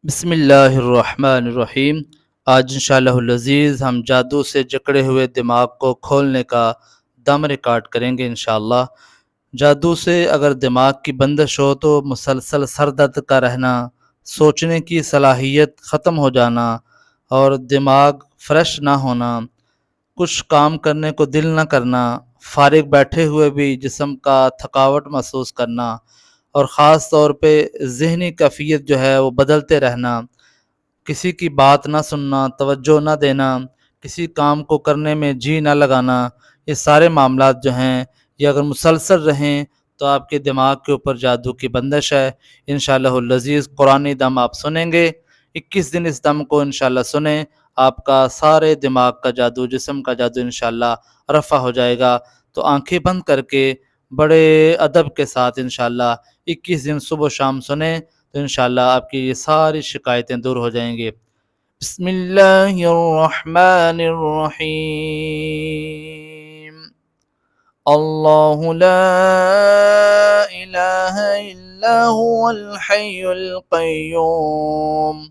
बिस्मिल्लाहिर्रहमानिर्रहीम। आज इंशाअल्लाहुल-अज़ीज़ हम जादू से जकड़े हुए दिमाग को खोलने का दम रिकॉर्ड करेंगे इंशाअल्लाह। जादू से अगर दिमाग की बंदिश हो तो मुसलसल सर दर्द का रहना, सोचने की सलाहियत ख़त्म हो जाना और दिमाग फ्रेश ना होना, कुछ काम करने को दिल न करना, फ़ारिग बैठे हुए भी जिस्म का थकावट महसूस करना और ख़ास तौर पे ज़हनी कैफ़ियत जो है वो बदलते रहना, किसी की बात ना सुनना, तवज्जो ना देना, किसी काम को करने में जी ना लगाना, ये सारे मामलात जो हैं ये अगर मुसलसल रहें तो आपके दिमाग के ऊपर जादू की बंदिश है। इंशाअल्लाहुल अज़ीज़ कुरानी दम आप सुनेंगे, 21 दिन इस दम को इंशाअल्लाह सुनें, आपका सारे दिमाग का जादू, जिस्म का जादू इंशाअल्लाह रफ़ा हो जाएगा। तो आँखें बंद करके बड़े अदब के साथ इंशाअल्लाह 21 दिन सुबह शाम सुनें, तो इंशाअल्लाह आपकी ये सारी शिकायतें दूर हो जाएँगी। बिस्मिल्लाहिर्रहमानिर्रहीम। अल्लाहु ला इलाहा इल्ला हुवल हय्युल क़य्यूम।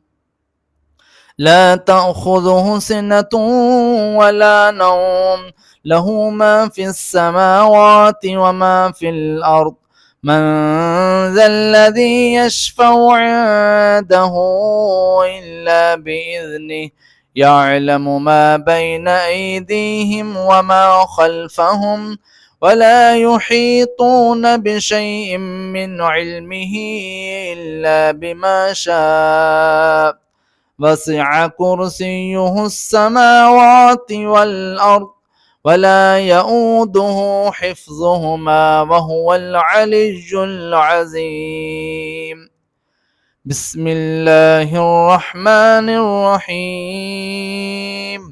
ला तअख़ुज़ुहु सिनतुन वला नौम। लहू मा फ़िस समावाति व मा फ़िल अर्द। मन ज़ल्लज़ी यशफ़उ इंदहु इल्ला बिइज़निहि। यअलमु मा बैना अयदीहिम व मा ख़ल्फ़हुम वला युहीतून बिशैइन मिन इल्मिहि इल्ला बिमा शाअ। वसिअ कुर्सियुहु अस्समावाति वल अर्द वला यऊदुहु हिफ्ज़ुहुमा वहुवल अलिय्युल अज़ीम। बिस्मिल्लाहिर्रहमानिर्रहीम।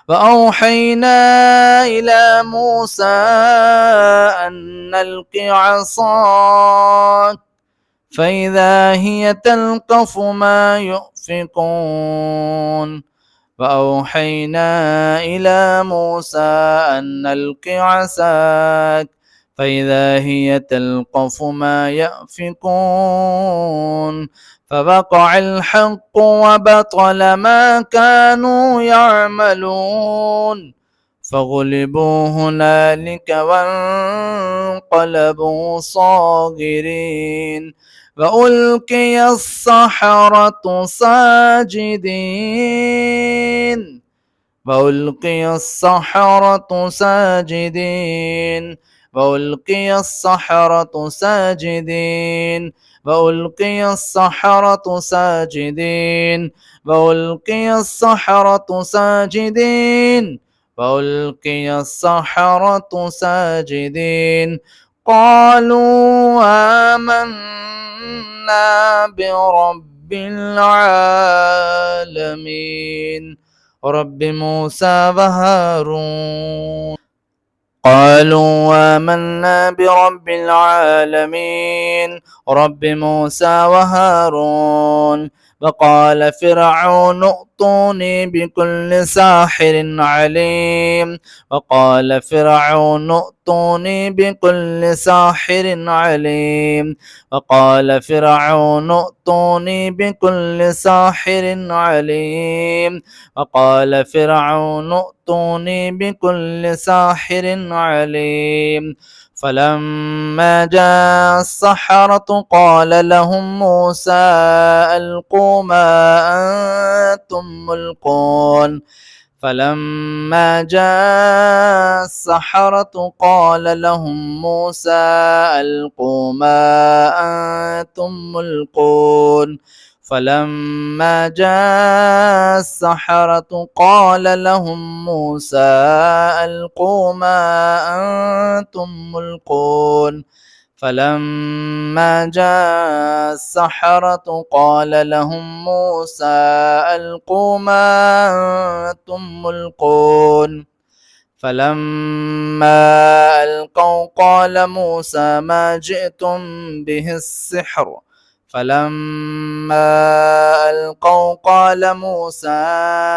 वअौहैना इला मूसा अन अल्क़ि असाक फ़इज़ा हिय तल्क़फ़ु मा युफ़िकून। वअौहैना इला मूसा अन अल्क़ि असाक फ़इज़ा हिय तल्क़फ़ु मा यअफ़िकून। फ़वक़अल हक़्क़ु वबतल मा कानू यअमलून। फ़ग़ुलिबू हुनालिक वन्क़लबू साग़िरीन। वउल्क़िय अस्सहरतु साजिदीन। वउल्क़िय अस्सहरतु साजिदीन। वउल्क़िय अस्सहरतु साजिदीन। वउल्क़िय अस्सहरतु साजिदीन। वउल्क़िय अस्सहरतु साजिदीन। वउल्क़िय अस्सहरतु साजिदीन। क़ालू आमन्ना बिरब्बिल आलमीन रब्बि मूसा व हारून। क़ालू आमन्ना बिरब्बिल आलमीन रब्बि मूसा व हारून। वक़ाल फ़िरऔनु अतूनी बिकुल्लि साहिरिन अलीम। वक़ाल फ़िरऔनु अतूनी बिकुल्लि साहिरिन अलीम। वक़ाल फ़िरऔनु अतूनी बिकुल्लि साहिरिन अलीम। वक़ाल फ़िरऔनु अतूनी बिकुल्लि साहिरिन अलीम। फलम्मा जाअ अस्सहरतु क़ाल लहुम मूसा अल्क़ू मा अंतुम मुल्क़ून। फलम्मा जाअ अस्सहरतु क़ाल लहुम मूसा अल्क़ू मा अंतुम मुल्क़ून। फलम्मा जाअ अस्सहरतु क़ाल लहुम मूसा अल्क़ू मा अंतुम मुल्क़ून। फलम्मा जाअ अस्सहरतु क़ाल लहुम मूसा अल्क़ू मा अंतुम मुल्क़ून। फलम्मा अल्क़ौ क़ाल मूसा मा जिअतुम बिहि अस्सिह्र। फलम्मा अल्क़ौ क़ाल मूसा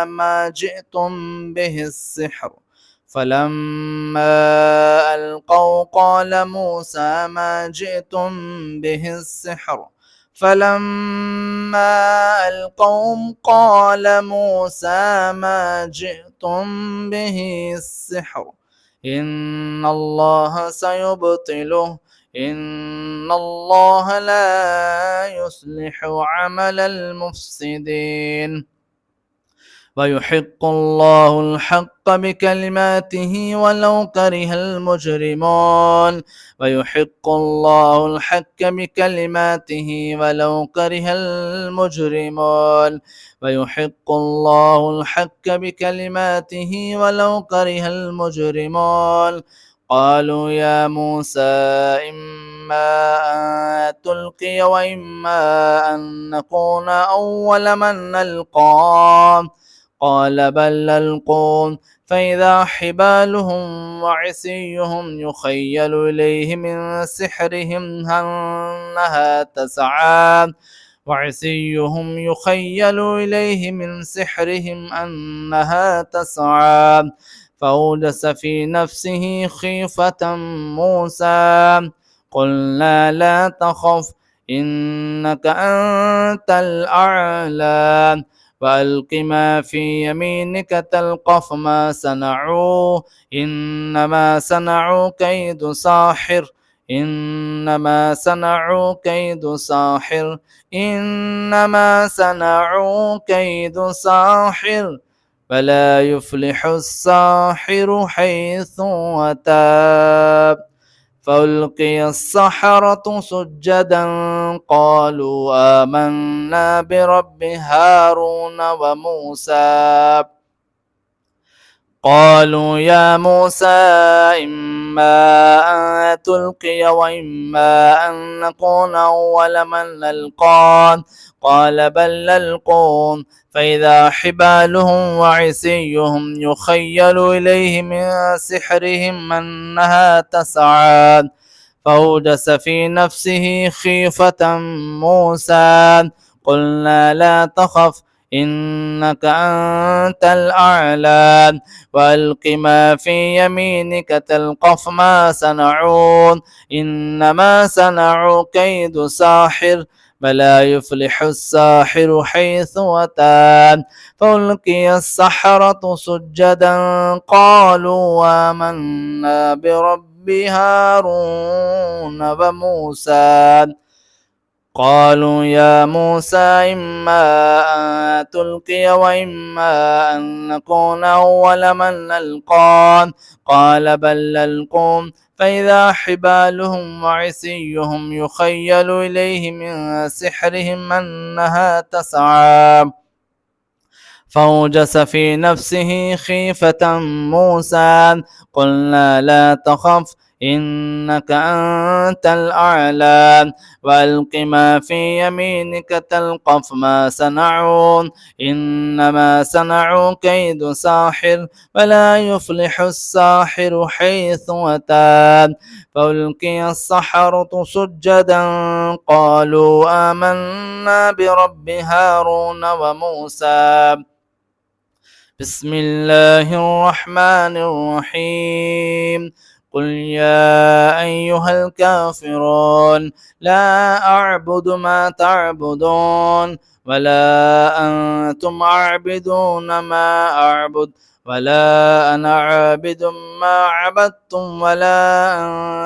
मा जिअतुम बिहि अस्सिह्र। फलम्मा अल्क़ौ क़ाल मूसा मा जिअतुम बिहि अस्सिह्र। فلما ألقوا قال موسى ما جئتم به السحر إن الله سيبطله إن الله لا يصلح عمل المفسدين ويحق الله الحق بكلماته ولو كره المجرمون ويحق الله الحق بكلماته ولو كره المجرمون ويحق الله الحق بكلماته ولو كره المجرمون قالوا يا موسى إما أن تلقي وإما أن نكون أول من نلقى قال بل ألقوا فإذا حبالهم وعصيهم يخيل إليه من سحرهم أنها تسعى وعصيهم يخيل إليه من سحرهم أنها تسعى فأوجس في نفسه خيفة موسى قلنا لا تخف إنك أنت الأعلى وألق ما في يمينك تلقف ما صنعوا إنما صنعوا كيد ساحر إنما صنعوا كيد ساحر إنما صنعوا كيد ساحر فلا يفلح الساحر حيث أتى فألقي السحرة سجدا قالوا آمنا برب هارون وموسى قالوا يا موسى إما أن تلقي وإما أن نكون أول من نلقى قال بل ألقوا فإذا حبالهم وعصيهم يخيل إليه من سحرهم أنها تسعى فأوجس في نفسه خيفة موسى قلنا لا تخف إنك أنت الأعلى وألق ما في يمينك تلقف ما صنعون إنما صنعوا كيد ساحر فلا يفلح الساحر حيث أتى فألقي السحرة سجدا قالوا آمنا برب هارون وموسى قالوا يا موسى إما أن تلقي وإما أن نكون أول من نلقى قال بل ألقوا فإذا حبالهم وعصيهم يخيل إليه من سحرهم أنها تسعى فأوجس في نفسه خيفة موسى قلنا لا تخف إنك أنت الأعلى وألق ما في يمينك تلقف ما صنعون إنما صنعوا كيد ساحر ولا يفلح الساحر حيث أتى فألقي السحرة سجدا قالوا آمنا برب هارون وموسى بسم الله الرحمن الرحيم قل يا أيها الكافرون لا أعبد ما تعبدون ولا أنتم عابدون ما أعبد ولا أنا عابد ما عبدتم ولا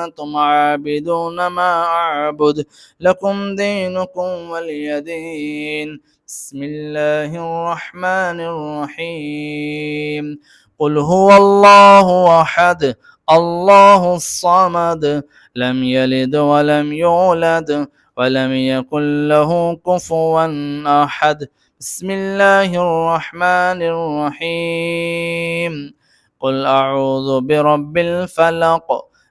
أنتم عابدون ما أعبد لكم دينكم ولي دين بسم الله الرحمن الرحيم قل هو الله أحد الله الصمد لم يلد ولم يولد ولم يكن له كفوا أحد بسم الله الرحمن الرحيم قل أعوذ برب الفلق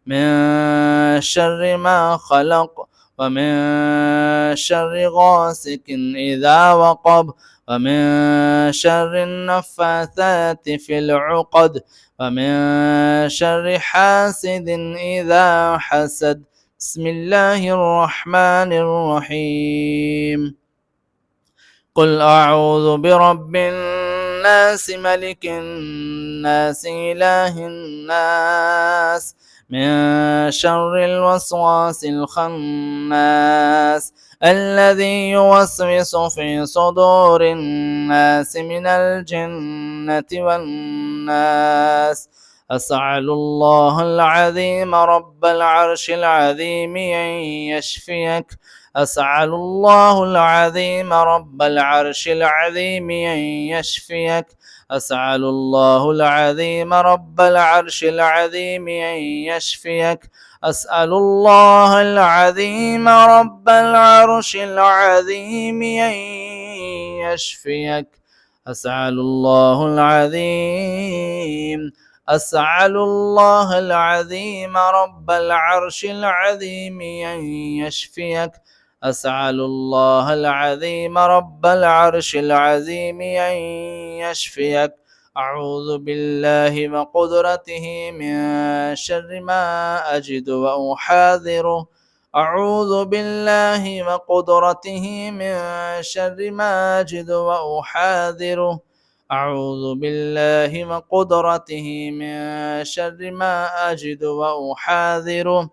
من شر ما خلق ومن شر غاسق إذا وقب ومن شر النفاثات في العقد ومن شر حاسد إذا حسد بسم الله الرحمن الرحيم قل أعوذ برب الناس ملك الناس إله الناس من شر الوسواس الخناس الذي يوسوس في صدور الناس من الجنة والناس. أسأل الله العظيم رب العرش العظيم أن يشفيك. أسأل الله العظيم رب العرش العظيم أن يشفيك. أسأل الله العظيم رب العرش العظيم أن يشفيك. أسأل الله العظيم رب العرش العظيم أن يشفيك. أسأل الله العظيم. أسأل الله العظيم رب العرش العظيم أن يشفيك. أسأل الله العظيم رب العرش العظيم أن يشفيك. أعوذ بالله وقدرته من شر ما أجد وأحاذره. أعوذ بالله وقدرته من شر ما أجد وأحاذره. أعوذ بالله وقدرته من شر ما أجد وأحاذره.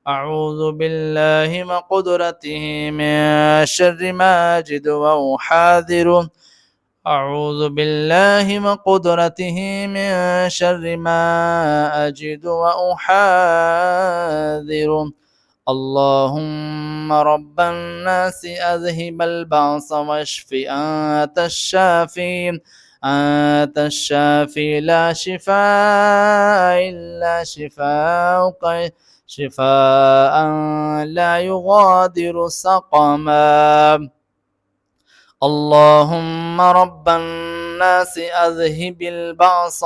أعوذ بالله وقدرته من شر ما أجد وأحاذره. أعوذ بالله وقدرته من شر ما أجد وأحاذره. اللهم رب الناس أذهب البأس واشف. أنت الشافي. أنت الشافي لا شفاء إلا شفاءك شفاء لا يغادر سقما. اللهم رب الناس أذهب البأس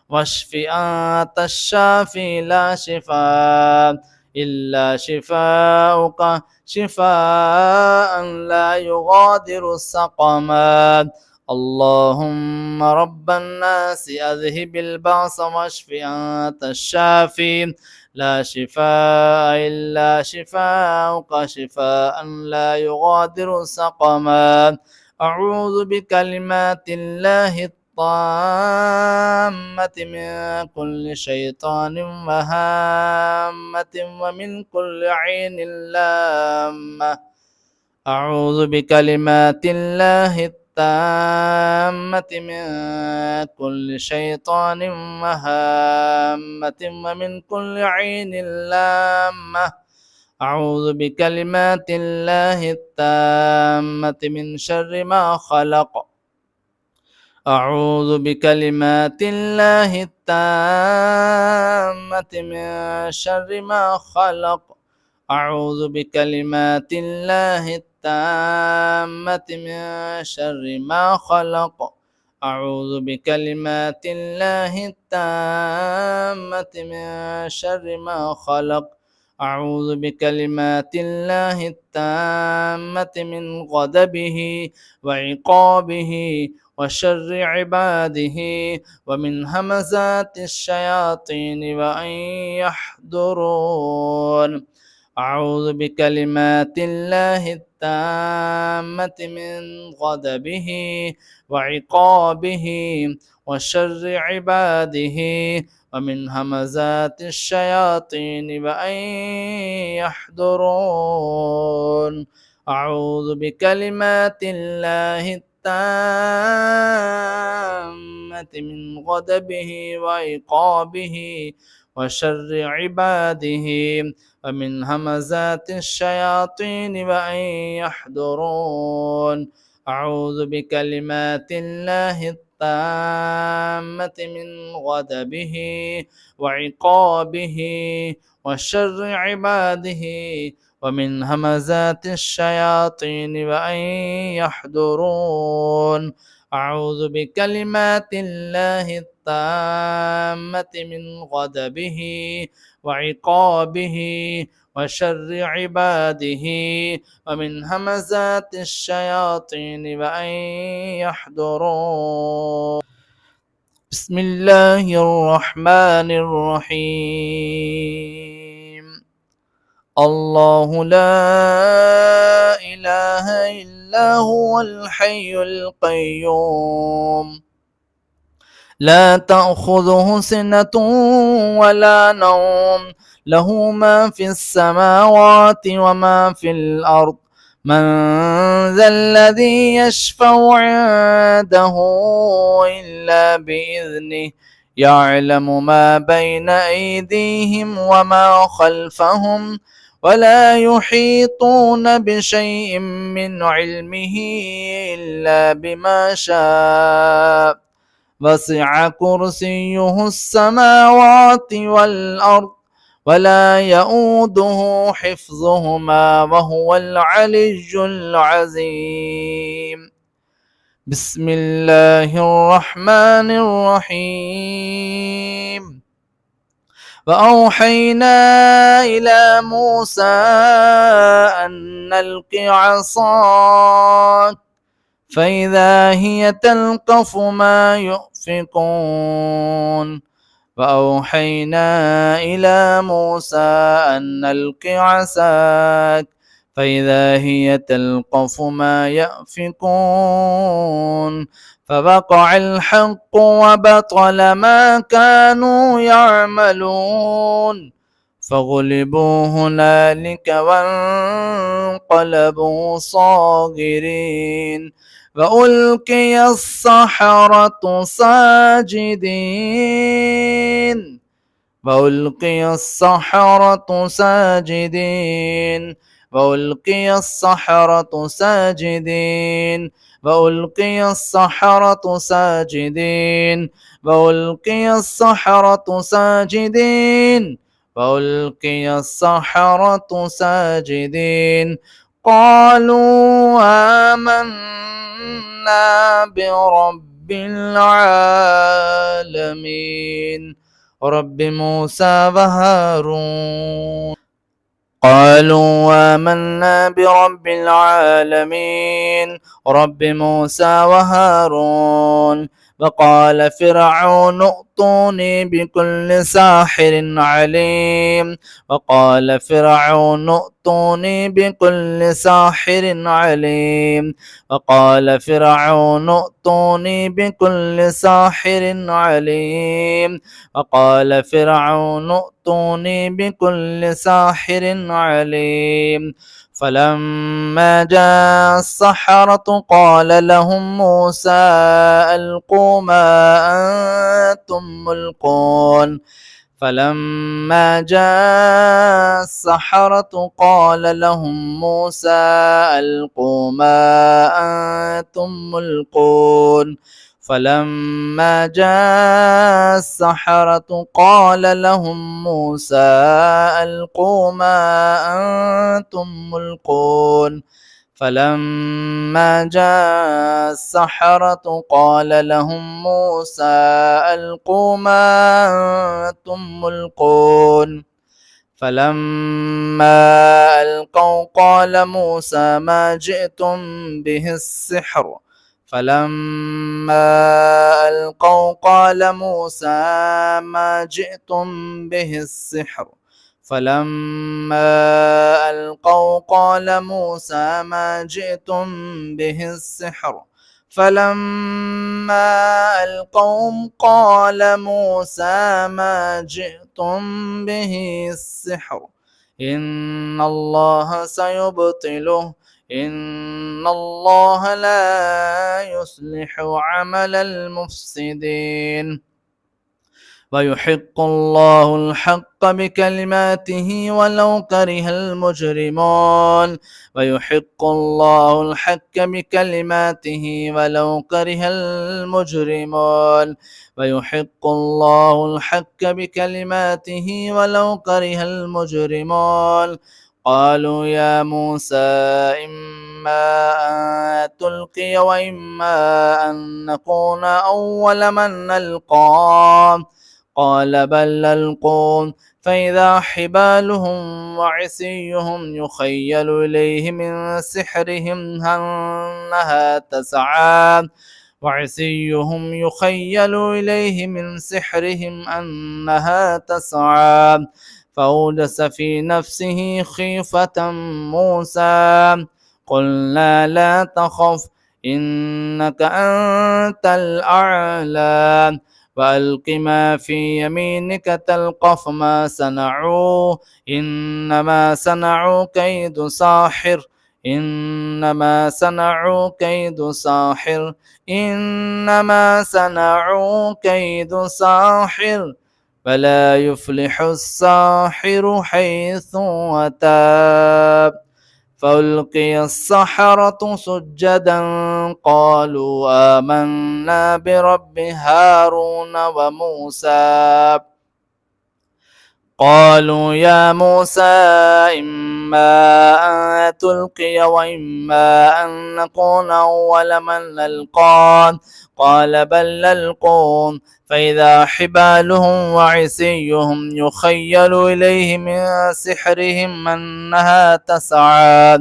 واشف. أنت الشافي لا شفاء إلا شفاءك شفاء لا يغادر سقما. اللهم رب الناس أذهب البأس واشف. أنت الشافي لا شفاء إلا شفاءك شفاء لا يغادر سقما. أعوذ بكلمات الله الطامة من كل شيطان وهامة ومن كل عين لامة. أعوذ بكلمات الله التامة من كل شيطان وهامة ومن كل عين لامة. أعوذ بكلمات الله التامة من شر ما خلق. أعوذ بكلمات الله التامة من شر ما خلق. أعوذ بكلمات الله التامة من شر ما خلق. أعوذ بكلمات الله التامة من شر ما خلق. أعوذ بكلمات الله التامة من غضبه وعقابه وشر عباده ومن همزات الشياطين وأن يحضرون. أعوذ بكلمات الله التامة من غضبه وعقابه وشر عباده ومن همزات الشياطين وأن يحضرون. أعوذ بكلمات الله التامة من غضبه وعقابه وشر عباده ومن همزات الشياطين وأن يحضرون. أعوذ بكلمات الله التامة من غضبه وعقابه وشر عباده ومن همزات الشياطين وأن يحضرون. أعوذ بكلمات الله التامة من غضبه وعقابه وشر عباده ومن همزات الشياطين وأن يحضرون. بسم الله الرحمن الرحيم. الله لا إله إلا هو الحي القيوم لا تأخذه سنة ولا نوم له ما في السماوات وما في الأرض من ذا الذي يشفع عنده إلا بإذنه يعلم ما بين أيديهم وما خلفهم ولا يحيطون بشيء من علمه إلا بما شاء وسع كرسيه السماوات والأرض ولا يؤوده حفظهما وهو العلي العظيم. بسم الله الرحمن الرحيم. وأوحينا إلى موسى أن ألق عصاك فإذا هي تلقف ما يؤفكون. وأوحينا إلى موسى أن ألق عصاك فإذا هي تلقف ما يأفكون فوقع الحق وبطل ما كانوا يعملون فغلبوا هنالك وانقلبوا صاغرين وألقي السحرة ساجدين وألقي السحرة ساجدين وألقي السحرة ساجدين وألقي السحرة ساجدين وألقي السحرة ساجدين وألقي السحرة ساجدين قالوا آمنا برب العالمين رب موسى وهارون. قالوا آمنا برب العالمين رب موسى وهارون. وقال فرعون ائتوني بكل ساحر عليم. وقال فرعون ائتوني بكل ساحر عليم. وقال فرعون ائتوني بكل ساحر عليم. وقال فرعون ائتوني بكل ساحر عليم. فلما جاء السحرة قال لهم موسى ألقوا ما أنتم ملقون. فلما جاء السحرة قال لهم موسى ألقوا ما أنتم ملقون. فلما جاء السحرة قال لهم موسى ألقوا ما أنتم ملقون. فلما جاء السحرة قال لهم موسى ألقوا ما أنتم ملقون. فلما ألقوا قال موسى ما جئتم به السحر. فلما ألقوا قال موسى ما جئتم به السحر. فلما ألقوا قال موسى ما جئتم به السحر. فلما ألقوا قال موسى ما جئتم به السحر إن الله سيبطله إن الله لا يصلح عمل المفسدين. ويحق الله الحق بكلماته ولو كره المجرمون. ويحق الله الحق بكلماته ولو كره المجرمون. ويحق الله الحق بكلماته ولو كره المجرمون. قالوا يا موسى إما أن تلقي وإما أن نكون أول من نلقى. قال بل ألقوا فإذا حبالهم وعصيهم يخيل إليه من سحرهم أنها تسعى. وعصيهم يخيل إليه من سحرهم أنها تسعى. فأوجس في نفسه خيفة موسى. قلنا لا تخف إنك أنت الأعلى وألق ما في يمينك تلقف ما صنعوا إنما صنعوا كيد ساحر إنما صنعوا كيد ساحر إنما صنعوا كيد ساحر فلا يفلح الساحر حيث أتى فألقي السحرة سجدا قالوا آمنا برب هارون وموسى قالوا يا موسى إما أن تلقي وإما أن نكون أول من ألقى قال بل ألقون فإذا حبالهم وعصيهم يخيل إليه من سحرهم أنها تسعى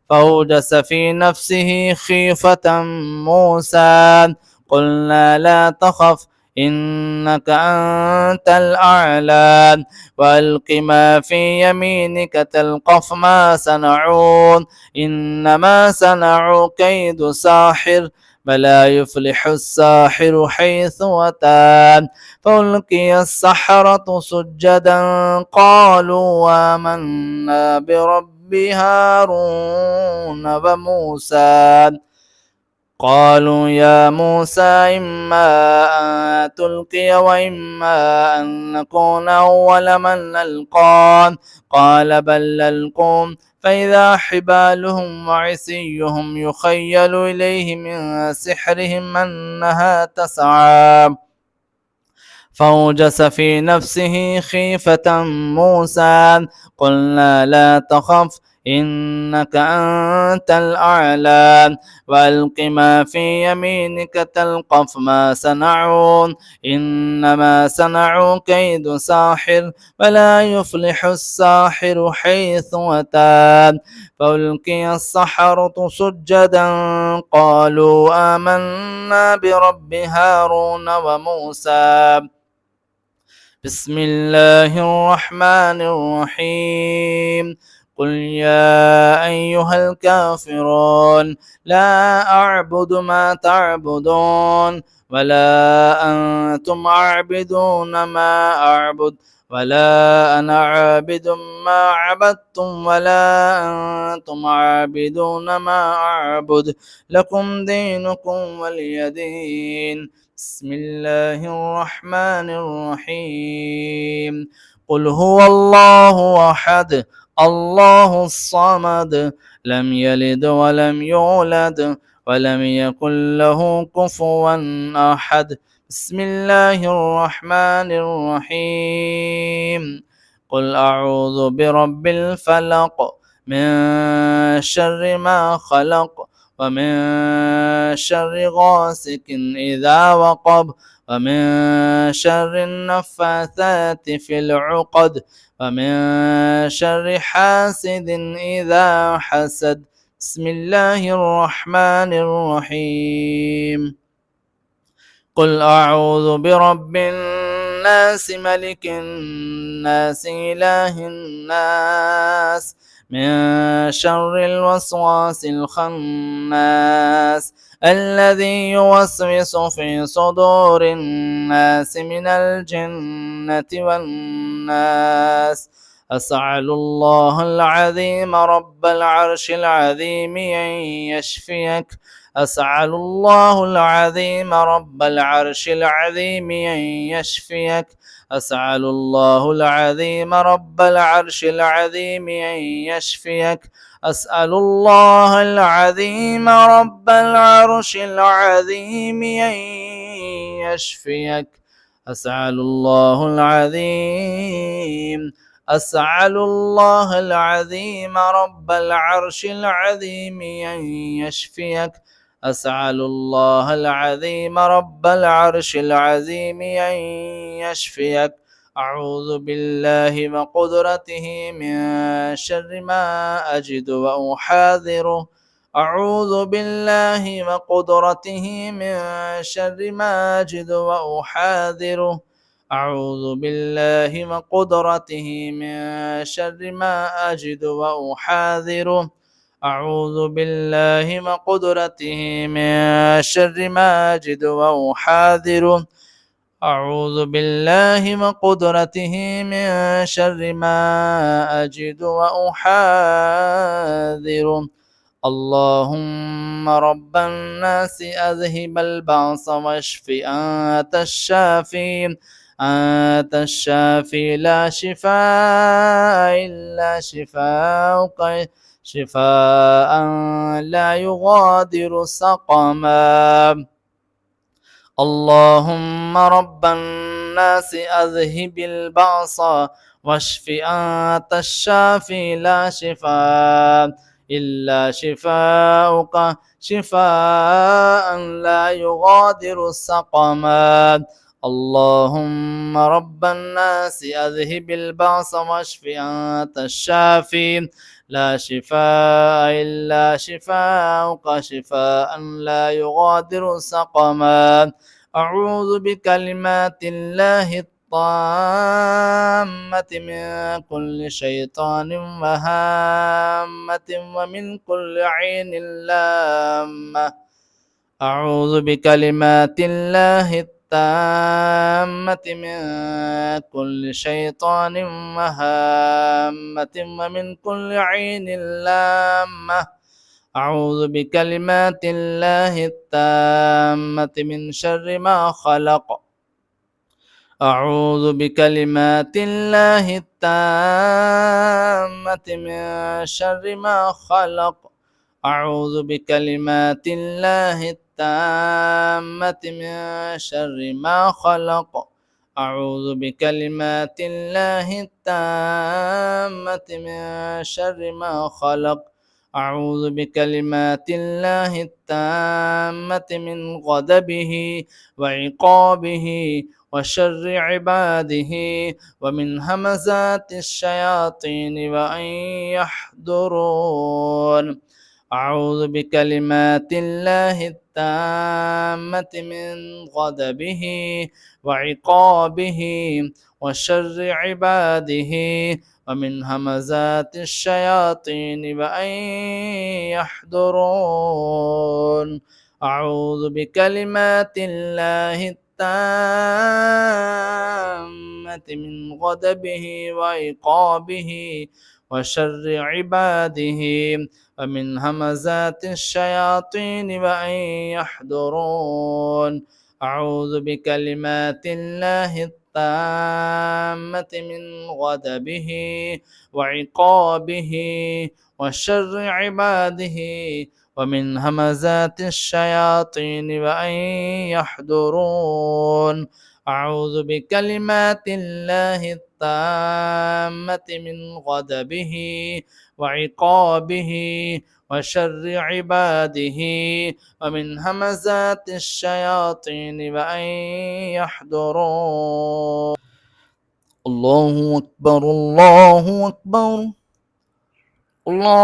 فأوجس في نفسه خيفة موسى قلنا لا تخف إنك أنت الأعلى وألق ما في يمينك تلقف ما صنعون إنما صنعوا كيد ساحر فلا يفلح الساحر حيث أتى فألقي السحرة سجدا قالوا آمنا برب هارون وموسى قالوا يا موسى إما أن تلقي وإما أن نكون أول من نلقى قال بل ألقوا فإذا حبالهم وعصيهم يخيل إليه من سحرهم أنها تسعى فأوجس في نفسه خيفة موسى قلنا لا تخف إنك أنت الأعلى وألق ما في يمينك تلقف ما صنعون إنما صنعوا كيد ساحر ولا يفلح الساحر حيث أتى فألقي السحرة سجدا قالوا آمنا برب هارون وموسى بسم الله الرحمن الرحيم قل يا أيها الكافرون لا أعبد ما تعبدون ولا أنتم عابدون ما أعبد ولا أنا عابد ما عبدتم ولا أنتم عابدون ما أعبد لكم دينكم ولي دين بسم الله الرحمن الرحيم قل هو الله أحد الله الصمد لم يلد ولم يولد ولم يكن له كفوا أحد بسم الله الرحمن الرحيم قل أعوذ برب الفلق من شر ما خلق ومن شر غاسق إذا وقب ومن شر النفاثات في العقد ومن شر حاسد إذا حسد بسم الله الرحمن الرحيم قل أعوذ برب الناس ملك الناس إله الناس من شر الوسواس الخناس الذي يوسوس في صدور الناس من الجنة والناس أسأل الله العظيم رب العرش العظيم أن يشفيك أسأل الله العظيم رب العرش العظيم أن يشفيك أسأل الله العظيم رب العرش العظيم أن يشفيك أسأل الله العظيم رب العرش العظيم أن يشفيك أسأل الله العظيم أسأل الله العظيم رب العرش العظيم أن يشفيك أسأل الله العظيم رب العرش العظيم أن يشفيك أعوذ بالله وقدرته من شر ما أجد وأحاذره أعوذ بالله وقدرته من شر ما أجد وأحاذره أعوذ بالله وقدرته من شر ما أجد وأحاذره أعوذ بالله وقدرته من شر ما أجد وأحاذره أعوذ بالله وقدرته من شر ما أجد وأحاذر. اللهم رب الناس أذهب البعص واشف أنت الشافي. أنت الشافي لا شفاء إلا شفاءك، شفاء لا يغادر سقما. اللهم رب الناس أذهب البعص واشف أنت الشافي لا شفاء إلا شفاءك، شفاء لا يغادر سقما. اللهم رب الناس أذهب البعص واشف أنت الشافي لا شفاء إلا شفاءك، شفاء لا يغادر سقما. أعوذ بكلمات الله الطامة من كل شيطان وهامة ومن كل عين لامة. أعوذ بكلمات الله التامة من كل شيطان وهامة ومن كل عين لامة. أعوذ بكلمات الله التامة من شر ما خلق. أعوذ بكلمات الله التامة من شر ما خلق. أعوذ بكلمات الله التامة من شر ما خلق. أعوذ بكلمات الله التامة من شر ما خلق. أعوذ بكلمات الله التامة من غضبه وعقابه وشر عباده ومن همزات الشياطين وأن يحضرون. أعوذ بكلمات الله التامة من غضبه وعقابه وشر عباده ومن همزات الشياطين وأن يحضرون. أعوذ بكلمات الله التامة من غضبه وعقابه وشر عباده ومن همزات الشياطين وأن يحضرون. أعوذ بكلمات الله التامة من غضبه وعقابه وشر عباده ومن همزات الشياطين وأن يحضرون. أعوذ بكلمات الله التامة من غضبه وعقابه وشر عباده ومن همزات الشياطين وأن يحضرون. الله أكبر الله أكبر. الله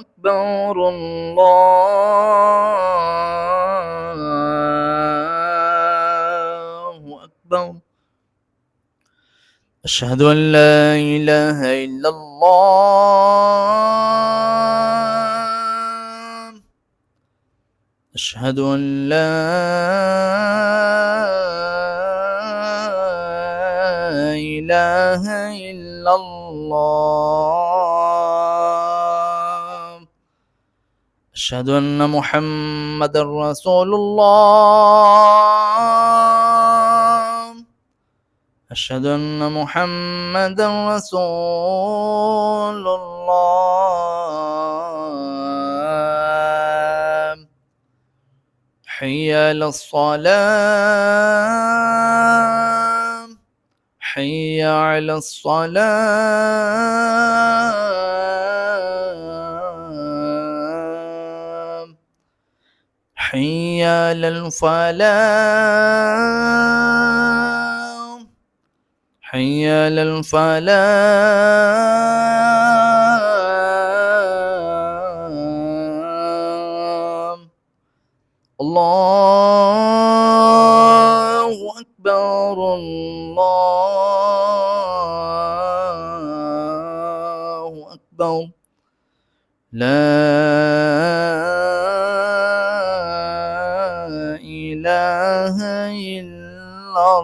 أكبر. الله أكبر. أشهد أن لا إله إلا الله. أشهد أن لا إله إلا الله. أشهد أن محمد رسول الله. أشهد أن محمد رسول الله. حي على الصلاة. حي على الصلاة. حي على الفلاح. حي على الفلاح. الله أكبر. الله أكبر. لا إلا